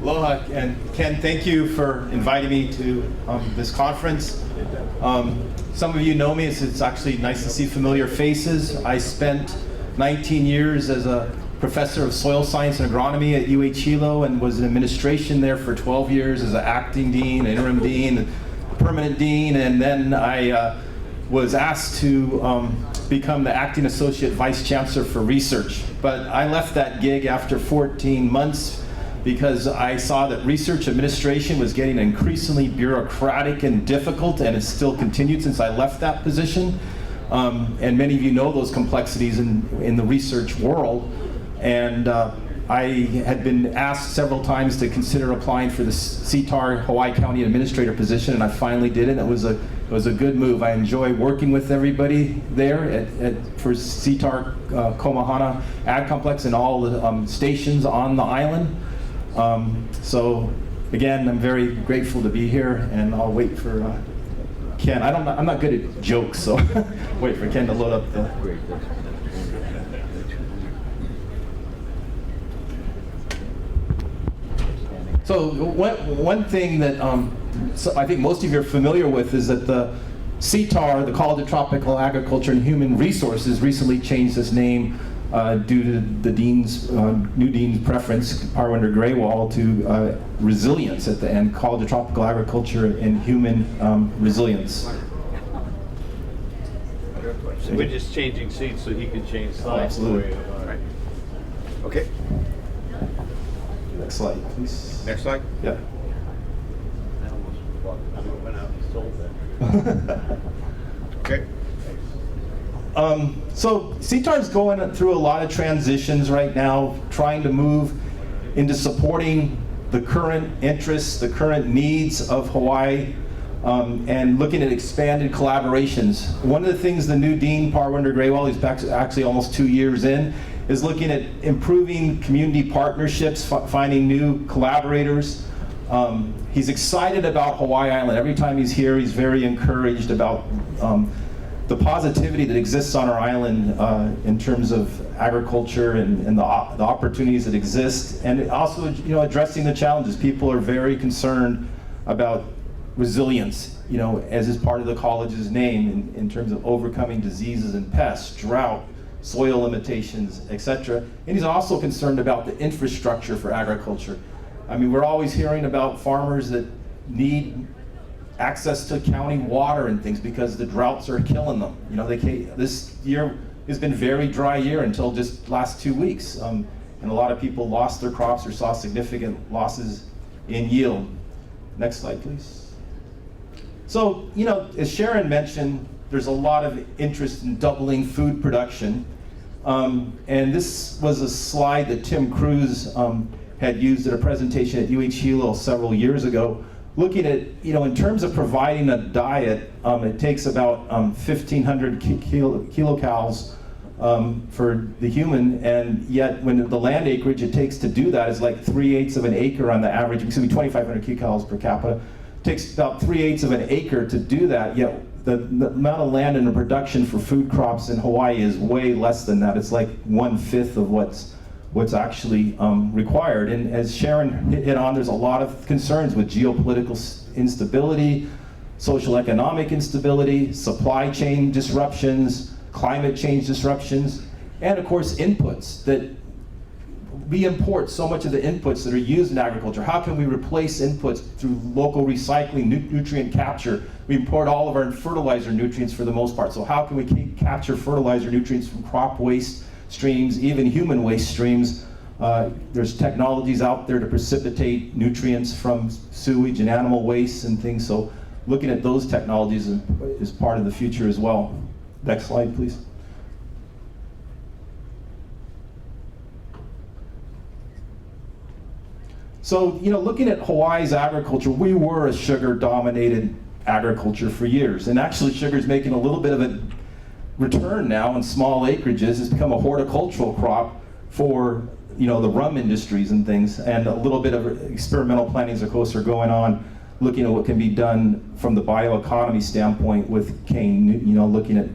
Aloha, and Ken, thank you for inviting me to this conference. Some of you know me, it's actually nice to see familiar faces. I spent 19 years as a professor of soil science and agronomy at UH Hilo and was in administration there for 12 years as an acting dean, interim dean, permanent dean, and then I was asked to become the acting associate vice chancellor for research. But I left that gig after 14 months because I saw that research administration was getting increasingly bureaucratic and difficult, and it's still continued since I left that position. And many of you know those complexities in the research world. And I had been asked several times to consider applying for the CTAR Hawaii County Administrator position, and I finally did it. It was a good move. I enjoy working with everybody there for CTAR Komohana Ag Complex and all the stations on the island. So again, I'm very grateful to be here, and I'll wait for Ken. I'm not good at jokes, so wait for Ken to load up the. So one thing that I think most of you are familiar with is that the CTAR, the College of Tropical Agriculture and Human Resources, recently changed its name due to the dean's new dean's preference, Parwinder Graywall, to resilience at the end, College of Tropical Agriculture and Human Resilience. So we're just changing seats so he can change slides. Absolutely. All right. Okay. Next slide, please. Next slide. Yeah. Okay. So CTAR is going through a lot of transitions right now, trying to move into supporting the current interests, the current needs of Hawaii, and looking at expanded collaborations. One of the things the new dean, Parwinder Graywall, who's actually almost 2 years in, is looking at improving community partnerships, finding new collaborators. He's excited about Hawaii Island. Every time he's here, he's very encouraged about the positivity that exists on our island in terms of agriculture and the opportunities that exist, and also addressing the challenges. People are very concerned about resilience, as is part of the college's name in terms of overcoming diseases and pests, drought, soil limitations, etc. And he's also concerned about the infrastructure for agriculture. I mean, we're always hearing about farmers that need access to county water and things because the droughts are killing them. This year has been a very dry year until just last 2 weeks. And a lot of people lost their crops or saw significant losses in yield. Next slide, please. So, as Sharon mentioned, there's a lot of interest in doubling food production. And this was a slide that Tim Cruz had used at a presentation at UH Hilo several years ago, looking at, in terms of providing a diet, it takes about 1,500 kilocalories for the human, and yet when the land acreage it takes to do that is like 3/8 of an acre on the average, excuse me, 2,500 kilocalories per capita. It takes about 3/8 of an acre to do that, yet the amount of land in the production for food crops in Hawaii is way less than that. It's like 1/5 of what's actually required. And as Sharon hit on, there's a lot of concerns with geopolitical instability, social economic instability, supply chain disruptions, climate change disruptions, and of course inputs that we import so much of the inputs that are used in agriculture. How can we replace inputs through local recycling, nutrient capture? We import all of our fertilizer nutrients for the most part. So how can we capture fertilizer nutrients from crop waste streams, even human waste streams? There's technologies out there to precipitate nutrients from sewage and animal waste and things. So looking at those technologies is part of the future as well. Next slide, please. So, looking at Hawaii's agriculture, we were a sugar-dominated agriculture for years. And actually, sugar's making a little bit of a return now in small acreages. It's become a horticultural crop for, the rum industries and things. And a little bit of experimental plantings, of course, are going on, looking at what can be done from the bioeconomy standpoint with cane, looking at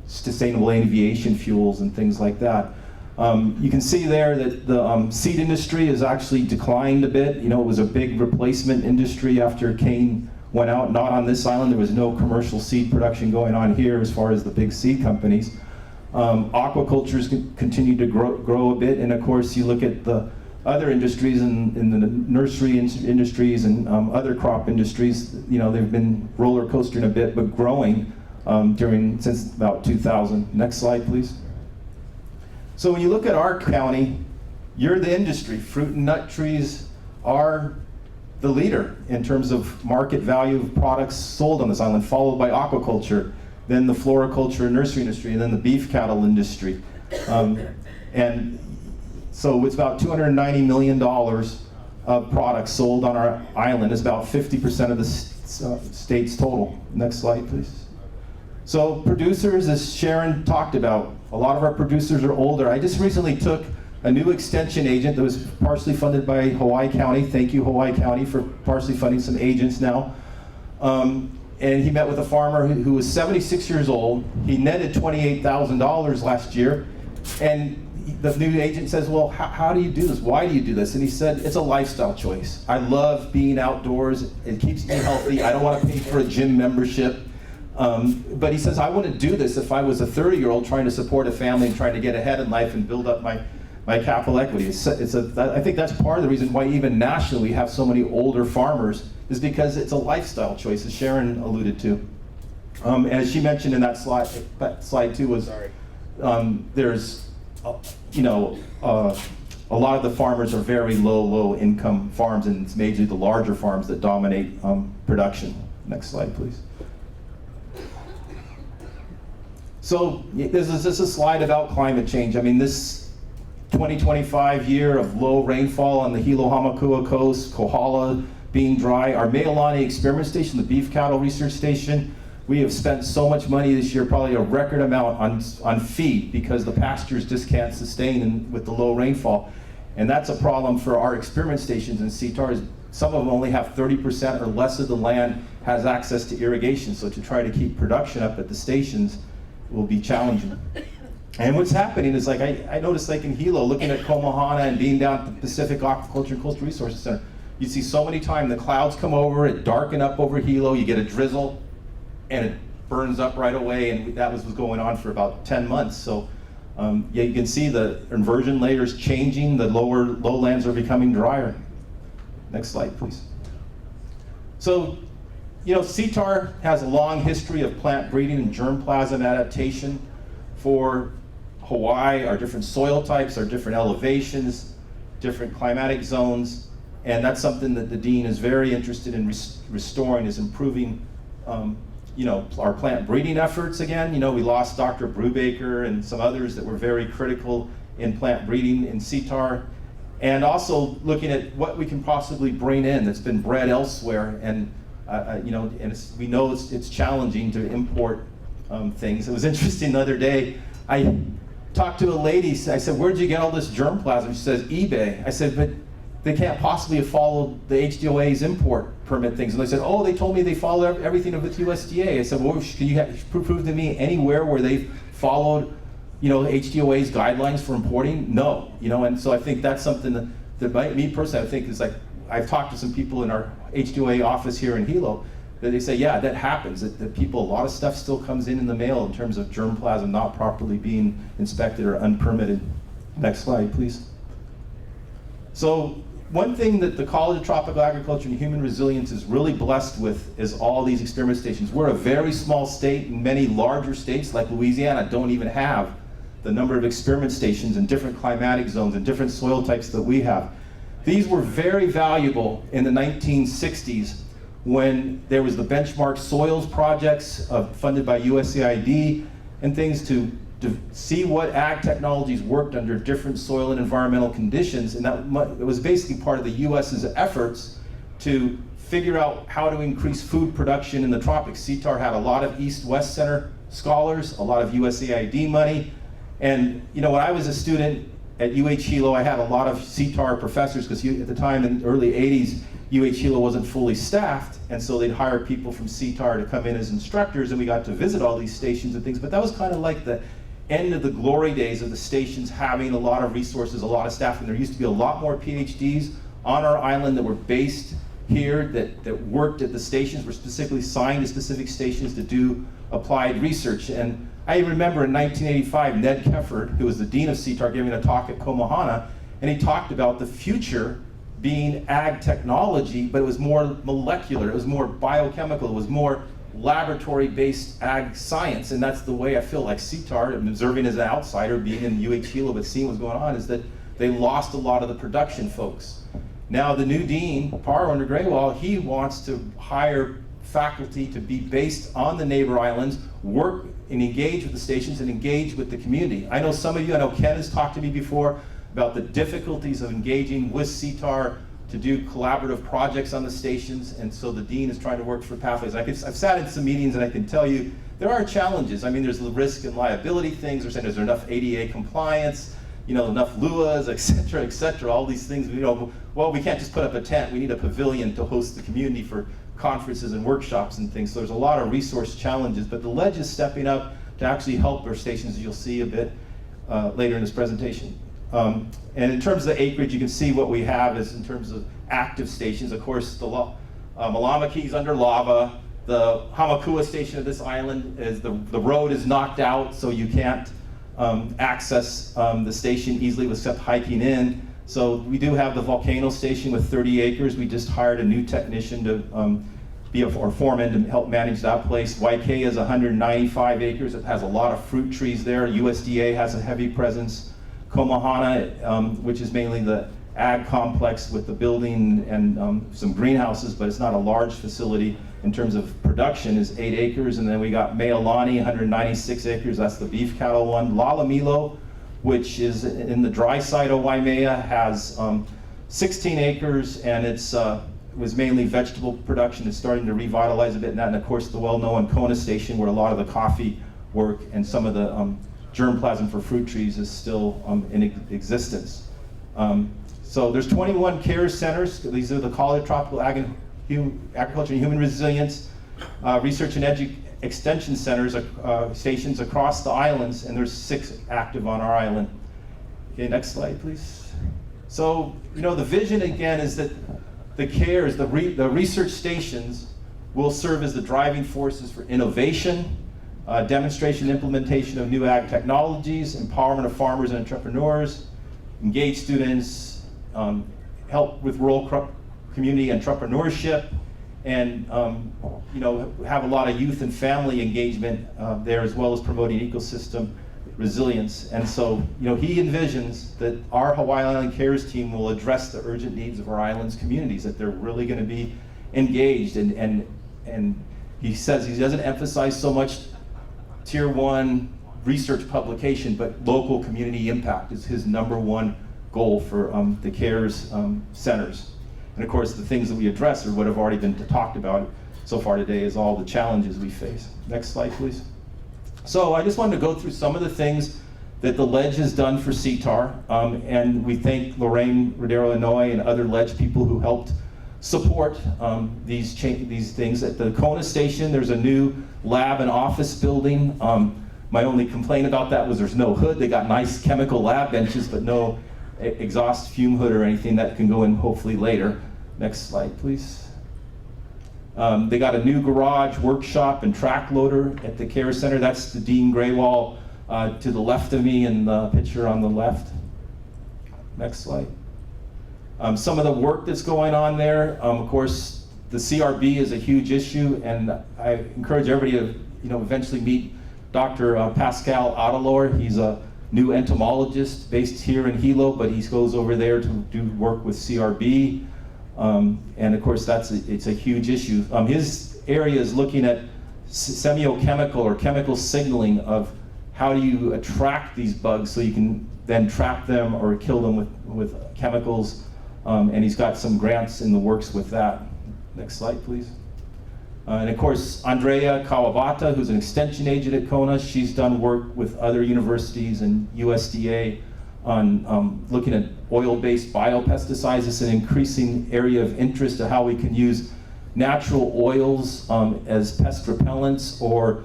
sustainable aviation fuels and things like that. You can see there that the seed industry has actually declined a bit. You know, it was a big replacement industry after cane went out. Not on this island. There was no commercial seed production going on here as far as the big seed companies. Aquaculture's continued to grow a bit, and of course you look at the other industries in the nursery industries and other crop industries. You know, they've been roller coastering a bit, but growing since about 2000. Next slide, please. So when you look at our county, you're the industry. Fruit and nut trees are the leader in terms of market value of products sold on this island, followed by aquaculture, then the floriculture and nursery industry, and then the beef cattle industry. And so it's about $290 million of products sold on our island. It's about 50% of the state's total. Next slide, please. So producers, as Sharon talked about, a lot of our producers are older. I just recently took a new extension agent that was partially funded by Hawaii County. Thank you, Hawaii County, for partially funding some agents now. And he met with a farmer who was 76 years old. He netted $28,000 last year. And the new agent says, well, how do you do this? Why do you do this? And he said, it's a lifestyle choice. I love being outdoors. It keeps me healthy. I don't want to pay for a gym membership. But he says, I wouldn't do this if I was a 30-year-old trying to support a family and trying to get ahead in life and build up my capital equity. I think that's part of the reason why even nationally we have so many older farmers, is because it's a lifestyle choice, as Sharon alluded to. As she mentioned in that slide too, was there's, you know, a lot of the farmers are very low income farms, and it's majorly the larger farms that dominate production. Next slide, please. So this is just a slide about climate change. I mean, this 2025 year of low rainfall on the Hilo Hamakua coast, Kohala being dry, our Meilani experiment station, the beef cattle research station, we have spent so much money this year, probably a record amount on feed, because the pastures just can't sustain with the low rainfall. And that's a problem for our experiment stations in CTAR. Some of them only have 30% or less of the land has access to irrigation. So to try to keep production up at the stations will be challenging. And what's happening is, like, I noticed, like in Hilo, looking at Komohana and being down at the Pacific Aquaculture and Coastal Resources Center, you see so many times the clouds come over, it darken up over Hilo, you get a drizzle, and it burns up right away, and that was going on for about 10 months. So yeah, you can see the inversion layers changing, the lowlands are becoming drier. Next slide, please. So, you know, CTAR has a long history of plant breeding and germplasm adaptation for Hawaii, our different soil types, our different elevations, different climatic zones, and that's something that the Dean is very interested in restoring, is improving you know, our plant breeding efforts again. You know, we lost Dr. Brubaker and some others that were very critical in plant breeding in CTAR, and also looking at what we can possibly bring in that's been bred elsewhere. And you know, and we know it's challenging to import things. It was interesting the other day, I talked to a lady, I said, where'd you get all this germplasm? She says, eBay. I said, but they can't possibly have followed the HDOA's import permit things. And they said, oh, they told me they follow everything with USDA. I said, well, can you prove to me anywhere where they've followed, you know, HDOA's guidelines for importing? No, you know, and so I think that's something that me personally, I think is like, I've talked to some people in our HDOA office here in Hilo, that they say, yeah, that happens, that people, a lot of stuff still comes in the mail in terms of germplasm not properly being inspected or unpermitted. Next slide, please. So one thing that the College of Tropical Agriculture and Human Resilience is really blessed with is all these experiment stations. We're a very small state, and many larger states like Louisiana don't even have the number of experiment stations in different climatic zones and different soil types that we have. These were very valuable in the 1960s when there was the benchmark soils projects funded by USAID and things to see what ag technologies worked under different soil and environmental conditions. And it was basically part of the US's efforts to figure out how to increase food production in the tropics. CTAR had a lot of East-West Center scholars, a lot of USAID money. And you know, when I was a student at UH Hilo, I had a lot of CTAR professors, because at the time in the early 80s, UH Hilo wasn't fully staffed, and so they'd hire people from CTAR to come in as instructors, and we got to visit all these stations and things. But that was kind of like the end of the glory days of the stations having a lot of resources, a lot of staff, and there used to be a lot more PhDs on our island that were based here, that worked at the stations, were specifically signed to specific stations to do applied research. And I remember in 1985, Ned Kefford, who was the dean of CTAR, giving a talk at Komohana, and he talked about the future being ag technology, but it was more molecular, it was more biochemical, it was more laboratory-based ag science. And that's the way I feel like CTAR, I'm observing as an outsider, being in UH Hilo, but seeing what's going on, is that they lost a lot of the production folks. Now the new dean, Parwinder Grewal, he wants to hire faculty to be based on the neighbor islands, work and engage with the stations and engage with the community. I know some of you, I know Ken has talked to me before about the difficulties of engaging with CTAR to do collaborative projects on the stations, and so the dean is trying to work for Pathways. I've sat in some meetings and I can tell you there are challenges. I mean, there's the risk and liability things. They're saying, is there enough ADA compliance? You know, enough LUAs, et cetera, all these things. You know, well, we can't just put up a tent. We need a pavilion to host the community for conferences and workshops and things. So there's a lot of resource challenges, but the ledge is stepping up to actually help our stations, as you'll see a bit later in this presentation. And in terms of the acreage, you can see what we have is in terms of active stations. Of course, the Malamaki is under lava. The Hamakua station of this island is the road is knocked out, so you can't access the station easily except hiking in. So we do have the Volcano station with 30 acres. We just hired a new technician to be our foreman to help manage that place. Waikea is 195 acres. It has a lot of fruit trees there. USDA has a heavy presence. Komohana, which is mainly the ag complex with the building and some greenhouses, but it's not a large facility in terms of production, is 8 acres. And then we got Meilani, 196 acres. That's the beef cattle one. Lalamilo, which is in the dry side of Waimea, has 16 acres, and it's was mainly vegetable production. It's starting to revitalize a bit in that. And of course, the well-known Kona station, where a lot of the coffee work and some of the germplasm for fruit trees is still in existence. So there's 21 CARES centers. These are the College of Tropical Agriculture and Human Resilience Research and Extension Centers, stations across the islands, and there's 6 active on our island. Okay, next slide, please. So, you know, the vision again is that the CARES, the research stations, will serve as the driving forces for innovation, demonstration and implementation of new ag technologies, empowerment of farmers and entrepreneurs, engage students, help with rural community entrepreneurship, and you know, have a lot of youth and family engagement there, as well as promoting ecosystem resilience. And so, you know, he envisions that our Hawaii Island CARES team will address the urgent needs of our island's communities, that they're really going to be engaged. And he says he doesn't emphasize so much Tier 1 research publication, but local community impact is his #1 goal for the CARES centers. And of course, the things that we address are what have already been talked about so far today, is all the challenges we face. Next slide, please. So I just wanted to go through some of the things that the ledge has done for CTAR, and we thank Lorraine Rodero-Inouye and other ledge people who helped support these things. At the Kona station, there's a new lab and office building. My only complaint about that was there's no hood. They got nice chemical lab benches, but no exhaust fume hood or anything. That can go in hopefully later. Next slide, please. They got a new garage, workshop, and track loader at the CARES Center. That's the Dean Grewal to the left of me in the picture on the left. Next slide. Some of the work that's going on there, of course, the CRB is a huge issue, and I encourage everybody to, you know, eventually meet Dr. Pascal Adelor. He's a new entomologist based here in Hilo, but he goes over there to do work with CRB. And of course, it's a huge issue. His area is looking at semiochemical or chemical signaling of how do you attract these bugs so you can then trap them or kill them with chemicals. And he's got some grants in the works with that. Next slide, please. And of course, Andrea Kawabata, who's an extension agent at Kona, she's done work with other universities and USDA on looking at oil-based biopesticides. It's an increasing area of interest to how we can use natural oils as pest repellents or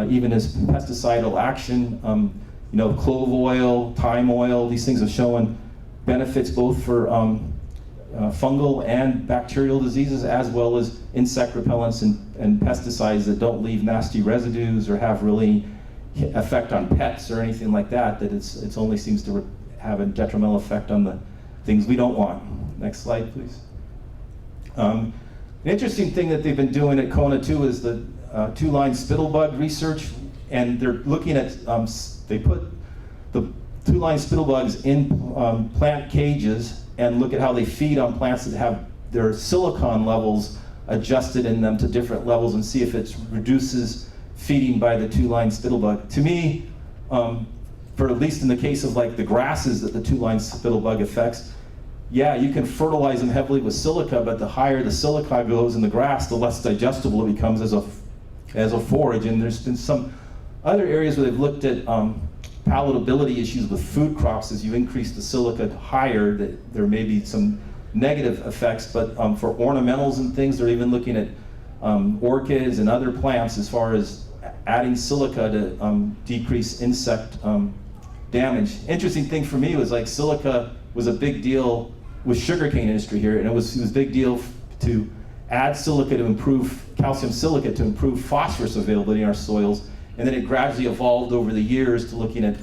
even as pesticidal action You know, clove oil, thyme oil, these things are showing benefits both for fungal and bacterial diseases, as well as insect repellents and pesticides that don't leave nasty residues or have really effect on pets or anything like that, that it's only seems to have a detrimental effect on the things we don't want. Next slide, please. An interesting thing that they've been doing at Kona too is the two-line spittlebug research, and they're looking at, they put the two-line spittlebugs in plant cages and look at how they feed on plants that have their silicon levels adjusted in them to different levels and see if it reduces feeding by the two-line spittlebug. To me, for at least in the case of like the grasses that the two-line spittlebug affects, yeah, you can fertilize them heavily with silica, but the higher the silica goes in the grass, the less digestible it becomes as a forage. And there's been some other areas where they've looked at palatability issues with food crops. As you increase the silica higher, that there may be some negative effects, but for ornamentals and things, they're even looking at orchids and other plants as far as adding silica to decrease insect damage. Interesting thing for me was like silica was a big deal with sugarcane industry here, and it was a big deal to add silica to improve calcium silicate to improve phosphorus availability in our soils. And then it gradually evolved over the years to looking at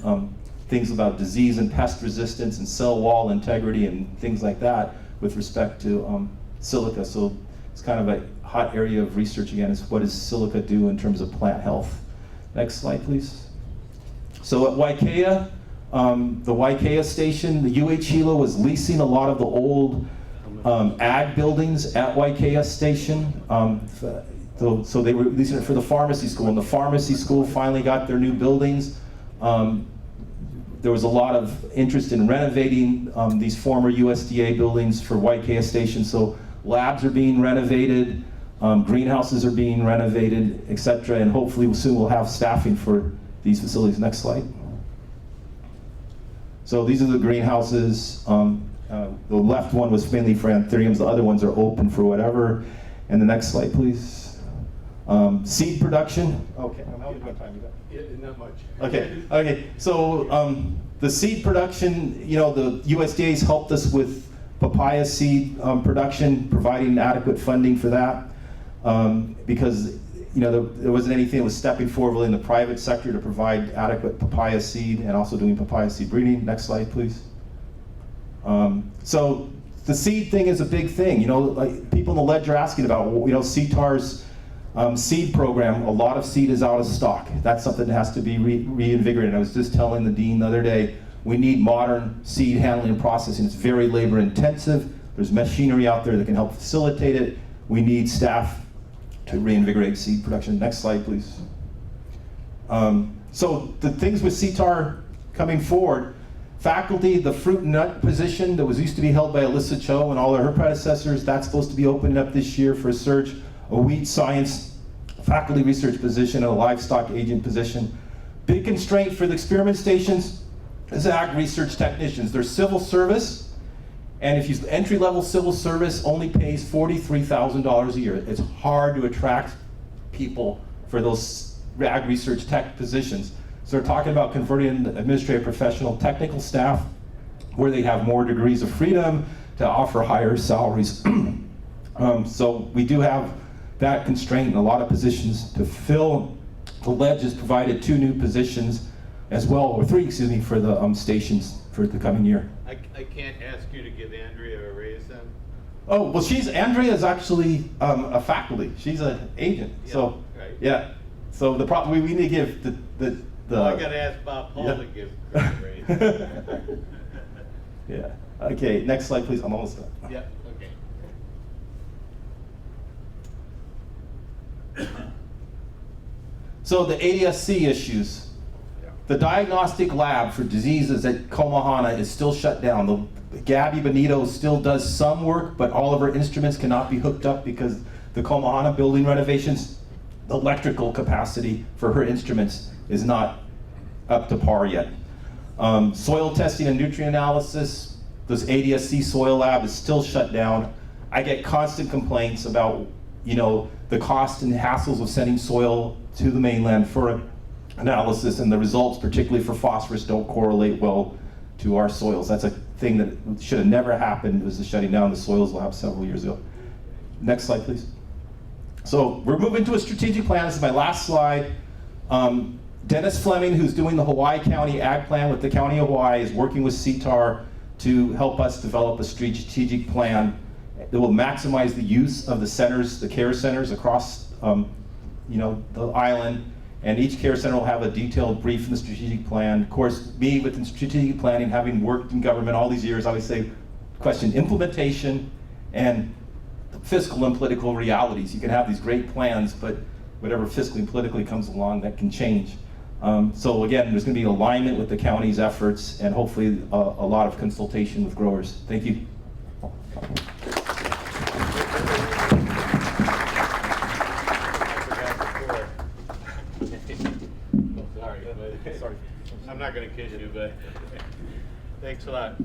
things about disease and pest resistance and cell wall integrity and things like that with respect to silica. So it's kind of a hot area of research again, is what does silica do in terms of plant health. Next slide, please. So at Waikea, the Waikea station, the UH Hilo was leasing a lot of the old ag buildings at Waikea station. So they were leasing it for the pharmacy school, and the pharmacy school finally got their new buildings. There was a lot of interest in renovating these former USDA buildings for Waikea Station, so labs are being renovated, greenhouses are being renovated, etc., and hopefully soon we'll have staffing for these facilities. Next slide. So these are the greenhouses. The left one was mainly for anthuriums, the other ones are open for whatever. And the next slide, please. Seed production. Okay, how much time you got? Yeah, not much. Okay. So the seed production, you know, the USDA's helped us with papaya seed production, providing adequate funding for that, because you know there wasn't anything that was stepping forward really in the private sector to provide adequate papaya seed, and also doing papaya seed breeding. Next slide, please. So the seed thing is a big thing. You know, like people in the ledger asking about, you know, CTAR's seed program, a lot of seed is out of stock. That's something that has to be reinvigorated. I was just telling the dean the other day, we need modern seed handling and processing. It's very labor intensive. There's machinery out there that can help facilitate it. We need staff to reinvigorate seed production. Next slide, please. So the things with CTAR coming forward, faculty, the fruit and nut position that was used to be held by Alyssa Cho and all of her predecessors, that's supposed to be opening up this year for a surge. A wheat science faculty research position and a livestock agent position. Big constraint for the experiment stations is ag research technicians. They're civil service, and if you entry-level civil service only pays $43,000 a year. It's hard to attract people for those ag research tech positions. So they're talking about converting administrative professional technical staff where they have more degrees of freedom to offer higher salaries. So we do have that constraint in a lot of positions to fill. The ledge has provided 2 new positions as well, or 3, excuse me, for the stations for the coming year. I can't ask you to give Andrea a raise then? Oh, well, Andrea is actually a faculty. She's an agent. Yeah, so, right. Yeah. So the problem, we need to give the Well, I gotta ask Bob Paul to give Chris a raise. Yeah. Okay, next slide, please. I'm almost done. Yeah, okay. So the ADSC issues. The diagnostic lab for diseases at Komohana is still shut down. Gabby Benito still does some work, but all of her instruments cannot be hooked up because the Komohana building renovations, the electrical capacity for her instruments is not up to par yet. Soil testing and nutrient analysis, this ADSC soil lab is still shut down. I get constant complaints about, you know, the cost and hassles of sending soil to the mainland for analysis, and the results, particularly for phosphorus, don't correlate well to our soils. That's a thing that should have never happened, was the shutting down the soils lab several years ago. Next slide, please. So we're moving to a strategic plan. This is my last slide. Dennis Fleming, who's doing the Hawaii County Ag Plan with the County of Hawaii, is working with CTAR to help us develop a strategic plan that will maximize the use of the centers, the care centers across the island. And each care center will have a detailed brief in the strategic plan. Of course, me within strategic planning, having worked in government all these years, I always say, question implementation and fiscal and political realities. You can have these great plans, but whatever fiscally and politically comes along, that can change. So again, there's going to be alignment with the county's efforts and hopefully a lot of consultation with growers. Thank you. Sorry, I'm not going to kid you, but thanks a lot.